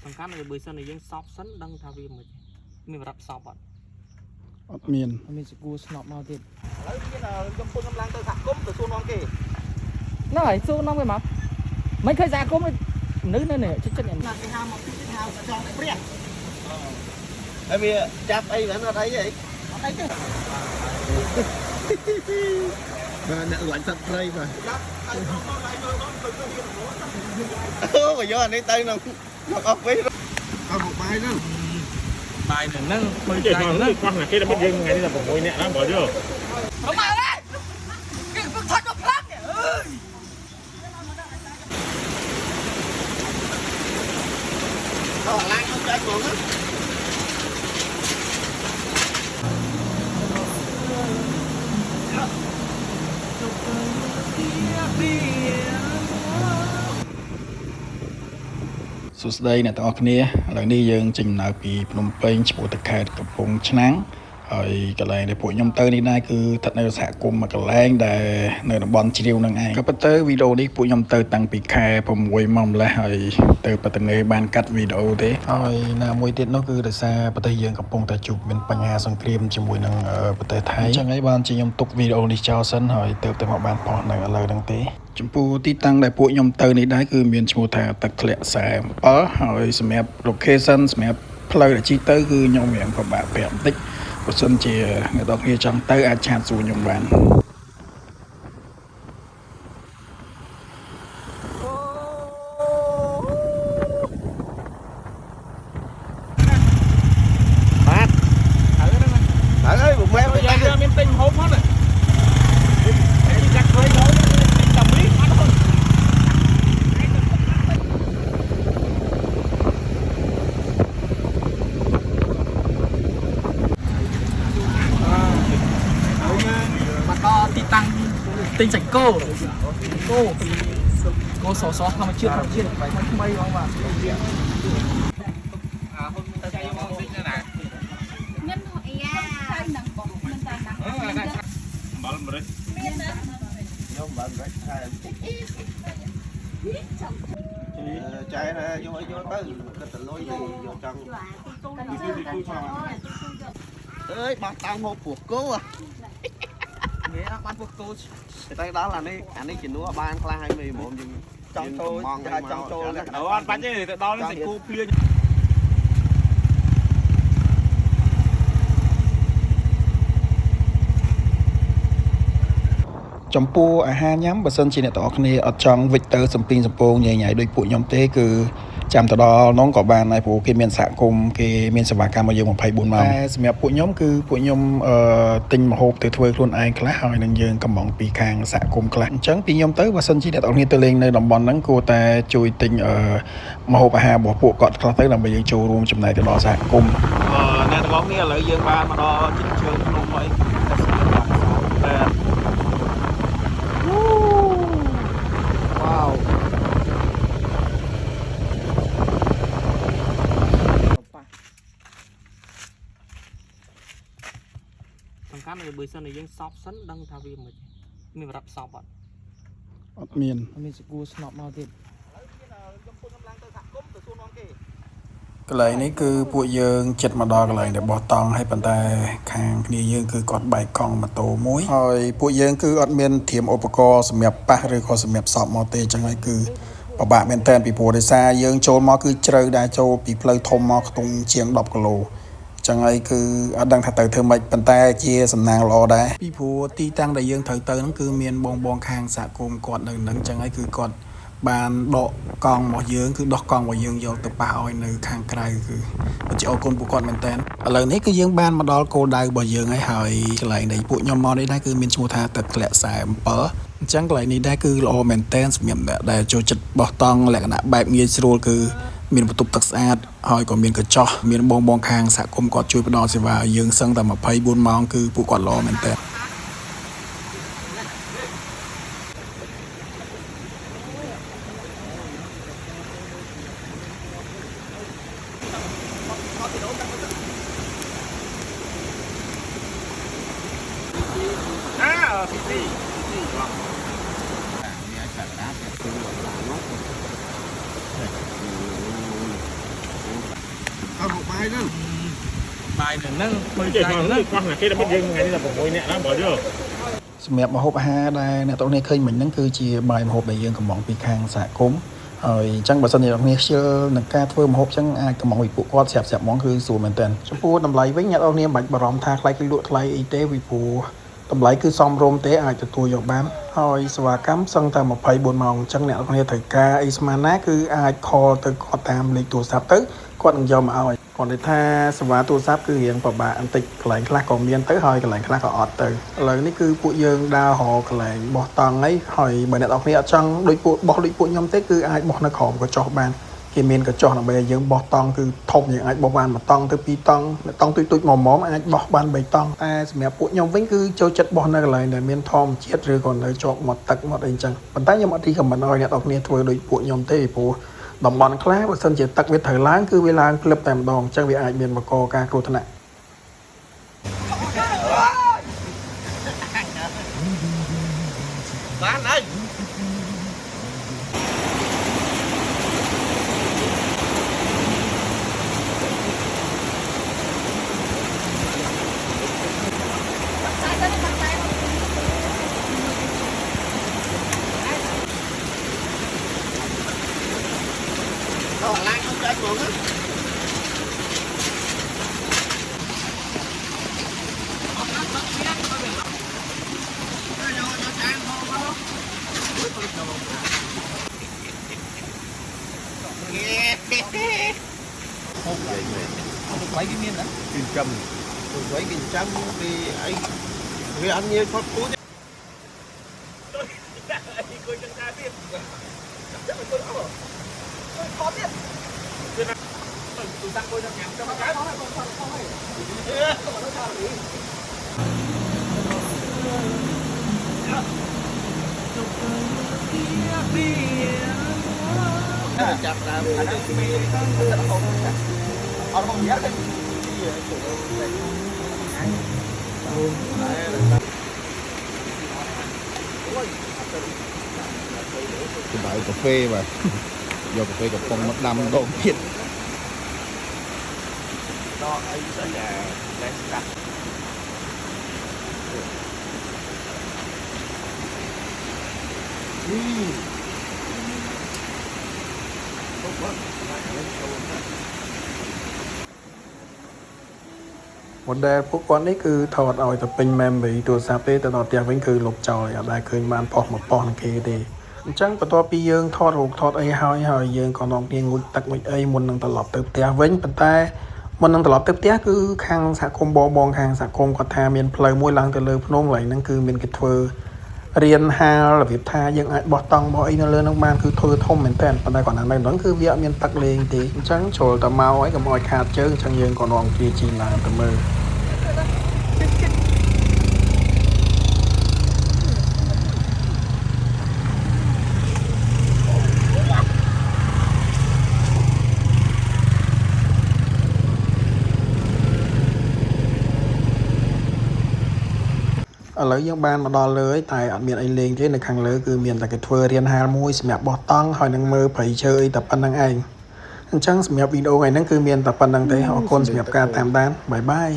សំខាន់គឺបើសិនតែយើងសពសិនដឹងថាវាមិនមានប្រាប់សពអត់ អត់មាន មានសគួរស្នប់មកទៀត ឥឡូវមានខ្ញុំពុនកម្លាំងទៅសហគមន៍ទៅសួរនាំគេ ហ្នឹងហើយសួរនាំគេមកមិនឃើញសហគមន៍នៅនេះចិត្តនេះ ណាគេហៅមកពីគេហៅចង់ព្រះហើយវាចាប់អីហ្នឹងអត់អីទេអត់អីទេ បាទអ្នកឡាញ់សត្វព្រៃបាទ អូយកអានេះទៅក្នុងអស់វិញអស់មកបាយហ្នឹង បាយហ្នឹង មិនចេះថានេះគាត់ណាគេតែយើងថ្ងៃនេះតែ6នាក់ណាបើយក មកមកហើយគេពឹងថត់មកផ្លាក់អើយ អស់ឡាញអត់ចាច់ហ្មងណា សួស្តីអ្នកទាំងអស់គ្នាឥឡូវនេះយើងចេញដំណើរពីភ្នំពេញឆ្ពោះទៅខេត្តកំពង់ឆ្នាំងហើយកន្លែងដែលពួកខ្ញុំទៅនេះដែរគឺស្ថិតនៅសហគមន៍មួយកន្លែងដែលនៅតំបន់ជ្រាវនឹងឯងក៏ប៉ុន្តែវីដេអូនេះពួកខ្ញុំទៅតាំងពីខែ6មកម្លេះហើយទៅបតនេបានកាត់វីដេអូទេហើយណាមួយទៀតនោះគឺដោយសារប្រទេសយើងកំពុងតែជួបមានបញ្ហាសង្គ្រាមជាមួយនឹងប្រទេសថៃអញ្ចឹងហើយបានជាខ្ញុំទុកវីដេអូនេះចោលសិនហើយទៅតែមកបានផុសនៅឥឡូវហ្នឹងទេចំពោះទីតាំងដែលពួកខ្ញុំទៅនេះដែរគឺមានឈ្មោះថាទឹកធ្លាក់47ហើយសម្រាប់ location សម្រាប់ផ្លូវដែលជិះទៅគឺខ្ញុំរៀងពិបាកប្រាប់បន្តិចបើសិនជាអ្នកនរគ្នាចង់ទៅអាចឆាតសួរខ្ញុំបាន បាទហើយបុមេទៅយ៉ាង មានទិញហូបហ្នឹងចាក់ໄວដល់តាមនេះអត់ហូប មកដល់ទីតាំងទិញសាច់គោគោសសធម្មជាតិថ្មីបងបាទហ៊ុនទៅចៃមកទិញនៅណា មានអីយ៉ានឹងបងមិនតាមណា អំបិលម្រេច ខ្ញុំបានរែកខែចែយកយកទៅគិតទៅលុយទៅយកចង់អើយបោះតោងហូបព្រោះគោ នេះបានពួកគោ តែដល់អានេះជំនួសបានខ្លះហើយមេហ្មងយើងចង់ចូលចង់ចូលណា អត់បាច់ទេទៅដល់នេះសាច់គោភ្លៀង ចំពោះអាហារញ៉ាំបើសិនជាអ្នកទាំងអស់គ្នាអត់ចង់វិចទៅសំពីងសំពងញ៉ៃដូចពួកខ្ញុំទេគឺចាំទៅដល់នោះក៏បានដែរព្រោះគេមានសហគមន៍គេមានសេវាកម្មមកយើង24ម៉ោងតែសម្រាប់ពួកខ្ញុំគឺពួកខ្ញុំទិញម្ហូបទៅធ្វើខ្លួនឯងខ្លះហើយនឹងយើងកំងពីខាងសហគមន៍ខ្លះអញ្ចឹងពីខ្ញុំទៅបើសិនជាអ្នកទាំងអស់គ្នាទៅលេងនៅតំបន់ហ្នឹងគួរតែជួយទិញម្ហូបអាហាររបស់ពួកគាត់ខ្លះទៅដើម្បីយើងចូលរួមចំណែកទៅដល់សហគមន៍ អ្នកទាំងអស់គ្នាឥឡូវយើងបានមកដល់ជិតជើងភ្នំហើយតែ វ៉ាវ សំខាន់គឺបើសិនតែយើងសពសិនដឹងថាវាមិនមានប្រាប់សពអត់ អត់មាន មានសគួរស្នប់មកទៀត ខ្ញុំពុនកម្លាំងទៅសហគមន៍ទៅសួរនាំគេ កន្លែងនេះគឺពួកយើងចិត្តមកដល់កន្លែងដែលបោះតង់ហើយប៉ុន្តែខាងគ្នាយើងគឺគាត់បែកកង់ម៉ូតូមួយហើយពួកយើងគឺអត់មានធៀមឧបករណ៍សម្រាប់ប៉ះឬក៏សម្រាប់សពមកទេអញ្ចឹងហើយគឺពិបាកមែនតើពីព្រោះដោយសារយើងចូលមកគឺជ្រៅដែរចូលពីផ្លូវធំមកខ្ទង់ជាង10គីឡូអញ្ចឹងហើយគឺអត់ដឹងថាទៅធ្វើម៉េចប៉ុន្តែជាសំណាងល្អដែរពីព្រោះទីតាំងដែលយើងត្រូវទៅហ្នឹងគឺមានបងខាងសហគមន៍គាត់នៅហ្នឹងអញ្ចឹងហើយគឺគាត់បានដកកង់របស់យើងគឺដោះកង់របស់យើងយកទៅប៉ះឲ្យនៅខាងក្រៅគឺពិតជាអរគុណពួកគាត់មែនតើឥឡូវនេះគឺយើងបានមកដល់គោលដៅរបស់យើងហើយកន្លែងដែលពួកខ្ញុំមកនេះដែរគឺមានឈ្មោះថាទឹកធ្លាក់47អញ្ចឹងកន្លែងនេះដែរគឺល្អមែនតើសម្រាប់អ្នកដែលចូលចិត្តបោះតង់លក្ខណៈបែបងាយស្រួលគឺមានបន្ទប់ទឹកស្អាតហើយក៏មានកញ្ចោះមានបងខាងសហគមន៍គាត់ជួយផ្ដល់សេវាឲ្យយើងសឹងតែ24ម៉ោងគឺពួកគាត់ល្អមែនតើ អ bài nữa បាយនឹងហ្នឹង มันจะมาคือฟังนะที่เราไม่ยังไงนี่เราผมมวยเนี่ยนะบอกเยอะ សម្រាប់ម្ហូបអាហារដែលអ្នកទាំងនេះឃើញមិញហ្នឹងគឺជាបាយម្ហូបដែលយើងកំងពីខាងសហគមន៍ហើយអញ្ចឹងបើសិនជាអ្នកទាំងនេះខ្ជិលនឹងការធ្វើម្ហូបអញ្ចឹងអាចកំងពីពួកគាត់ស្រាប់ហ្មងគឺស្រួលមែនតើចំពោះតម្លៃវិញអ្នកទាំងនេះមិនបាច់បារម្ភថាថ្លៃគឺលក់ថ្លៃអីទេពីព្រោះតម្លៃគឺសមរម្យទេអាចទទួលយកបានហើយសេវាកម្មសឹងតែ24ម៉ោងអញ្ចឹងអ្នកទាំងនេះត្រូវការអីស្មានណាគឺអាច call ទៅគាត់តាមលេខទូរស័ព្ទទៅគាត់នឹងយកមកឲ្យគាត់និយាយថាសេវាទូរស័ព្ទគឺរៀងពិបាកបន្តិចកន្លែងខ្លះក៏មានទៅហើយកន្លែងខ្លះក៏អត់ទៅឥឡូវនេះគឺពួកយើងដើររកកន្លែងបោះតង់ហើយបើអ្នកនរគ្នាអត់ចង់ដូចពួកបោះដូចពួកខ្ញុំទេគឺអាចបោះនៅក្រោមកញ្ចុះបានគេមានកញ្ចុះដើម្បីឲ្យយើងបោះតង់គឺធំយើងអាចបោះបាន1តង់ទៅ2តង់តង់ទូចៗម៉មអាចបោះបាន3តង់តែសម្រាប់ពួកខ្ញុំវិញគឺចូលចិត្តបោះនៅកន្លែងដែលមានធម្មជាតិឬក៏នៅជាប់មាត់ទឹកមាត់អីចឹងប៉ុន្តែខ្ញុំអត់ទីខមមិនឲ្យអ្នកនរគ្នាធ្វើដូចពួកខ្ញុំទេព្រោះតំបន់ខ្លះបើសិនជាទឹកវាត្រូវឡើងគឺវាឡើងក្លឹបតែម្ដងអញ្ចឹងវាអាចមានបង្កការគ្រោះថ្នាក់ bán đấy lại không chơi cuốn á quấy cái miên đó Kim Trâm quấy Kim Trâm thì anh vì ăn nhiều con cú chặt ra anh ở đâu giá đấy cái bãi cà phê mà vô cà phê cà phông mất đâm đồn biết đó anh sẽ là đánh đặt một đềពួកគាត់នេះគឺថតឲ្យទៅពេញ memory ទូរស័ព្ទទេទៅដល់ផ្ទះវិញគឺលុបចោលអត់ដែលឃើញបានប៉ោះមកប៉ោះនឹងគេទេអញ្ចឹងបន្ទាប់ពីយើងថតរូបថតអីហើយយើងក៏នាំគ្នាងូតទឹកងូតអីមុននឹងត្រឡប់ទៅផ្ទះវិញប៉ុន្តែមុននឹងត្រឡប់ទៅផ្ទះគឺខាងសហគមន៍បងខាងសហគមន៍គាត់ថាមានផ្លូវមួយឡើងទៅលើភ្នំកន្លែងហ្នឹងគឺមានគេធ្វើរៀនហាលរបៀបថាយើងអាចបោះតង់បោះអីនៅលើហ្នឹងបានគឺធ្វើធំមែនតើប៉ុន្តែគាត់នៅហ្នឹងគឺវាអត់មានទឹកលេងទេអញ្ចឹងចូលទៅមកឲ្យកុំឲ្យខាតជើងអញ្ចឹងយើងក៏នាំគ្នាជិះឡើងទៅមើល ឥឡូវយើងបានមកដល់លើហើយតែអត់មានអីលេងទេនៅខាងលើគឺមានតែគេធ្វើរៀនហាលមួយសម្រាប់បោះតង់ហើយនឹងមើលព្រៃឈើអីតែប៉ុណ្្នឹងឯងអញ្ចឹងសម្រាប់វីដេអូថ្ងៃហ្នឹងគឺមានតែប៉ុណ្្នឹងទេអរគុណសម្រាប់ការតាមដានបាយបាយ